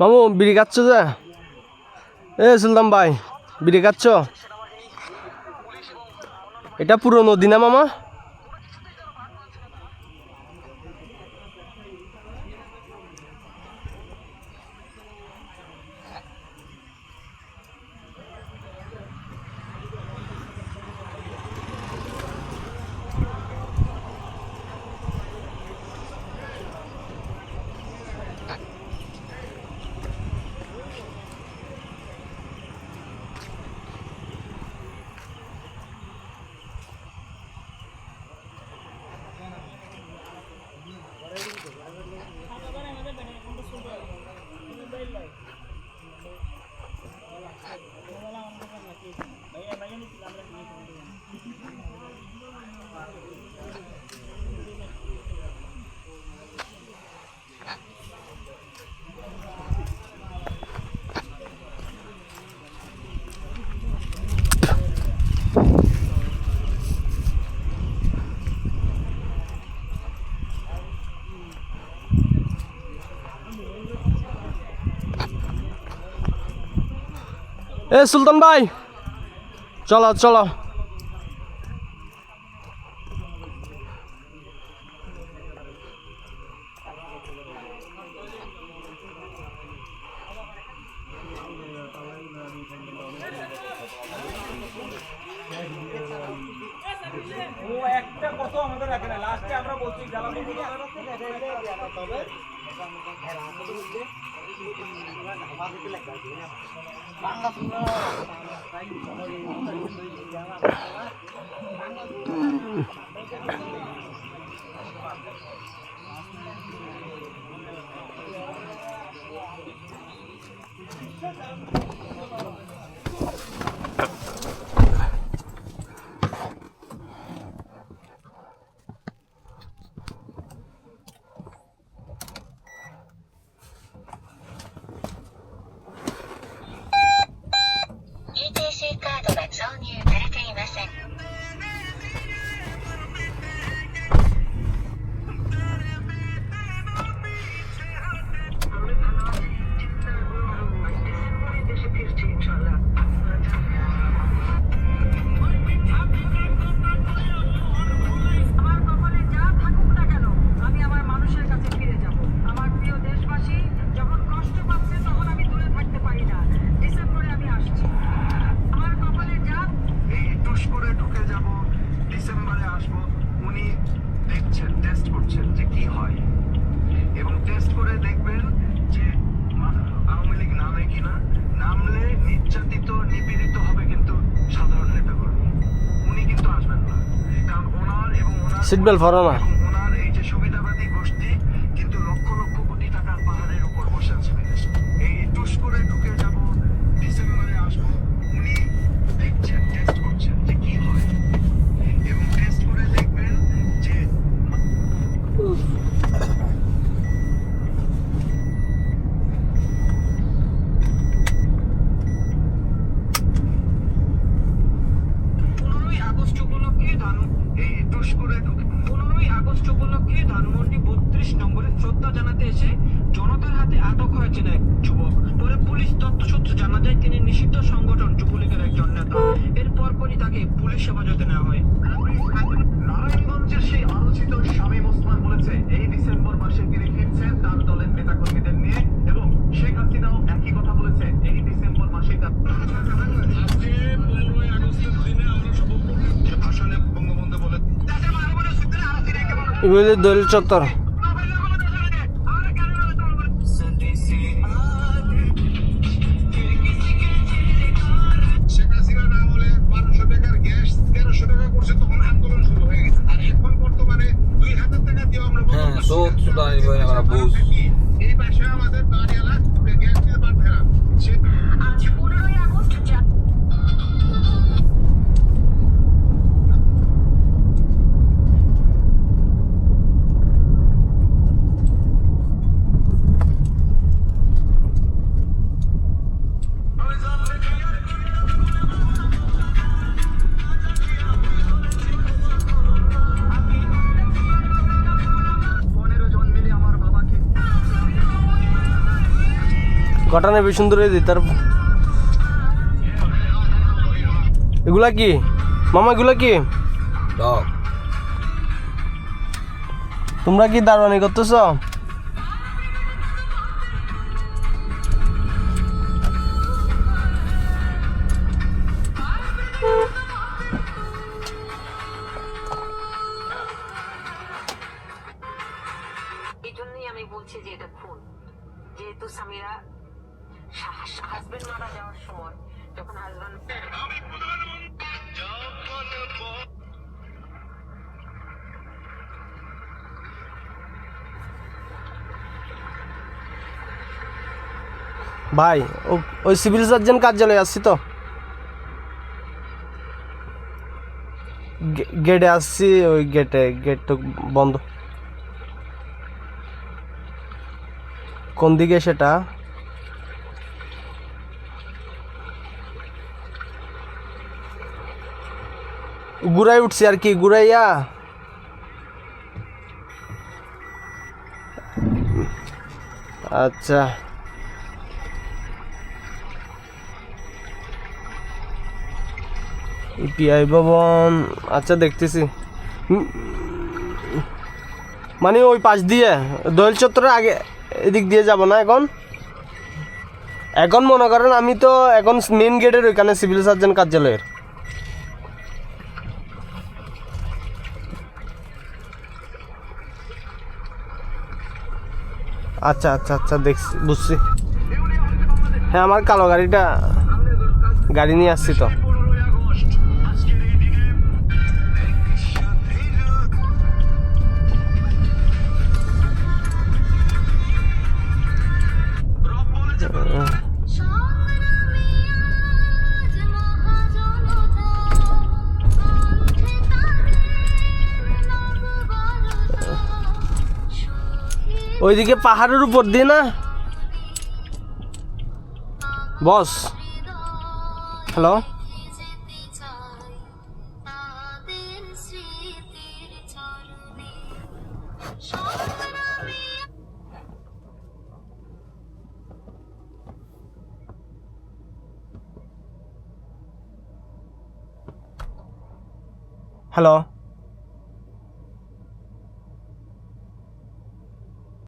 মামু বিড়ি খাচ্ছ যে? এ সুলতান ভাই বিড়ি খাচ্ছ? এটা পুরো নদী না মামা? এ সুলতান ভাই চলো চলো। একটা কত আমাদের রাখে না, লাস্টে আমরা বলছি জ্বালানি দিয়ে তবে ETC カードが挿入されていません。সিট বেল্ট ভরো না। দোল চত্বর কটা নেবে সুন্দর এই তার এগুলা কি মামা এগুলা কি তোমরা কি দারোয়ানি করতেছ? এই জন্যই আমি বলছি যে এটা খুন। যেহেতু সামিরা হাজবেন্ড মারা যাওয়ার সময় যখন হাজবেন্ড ভাই ওই সিভিল সার্জন কার্যালয়ে আসছি তো, গেটে আসছি, ওই গেট তো বন্ধ। কোন দিকে সেটা? ঘুরাই উঠছি আর কি, ঘুরাইয়া আচ্ছা ইপিআই ভবন, আচ্ছা দেখতেছি। মানে ওই পাশ দিয়ে দোয়েল চত্বরের আগে এদিক দিয়ে যাব না এখন? এখন মনে করেন আমি তো এখন মেন গেটের ওইখানে সিভিল সার্জন কার্যালয়ের। আচ্ছা আচ্ছা আচ্ছা দেখছি, বুঝছি। হ্যাঁ আমার কালো গাড়ি নিয়ে আসছি তো। ওইদিকে পাহাড়ের উপর দিয়ে না বস? Hello, hello.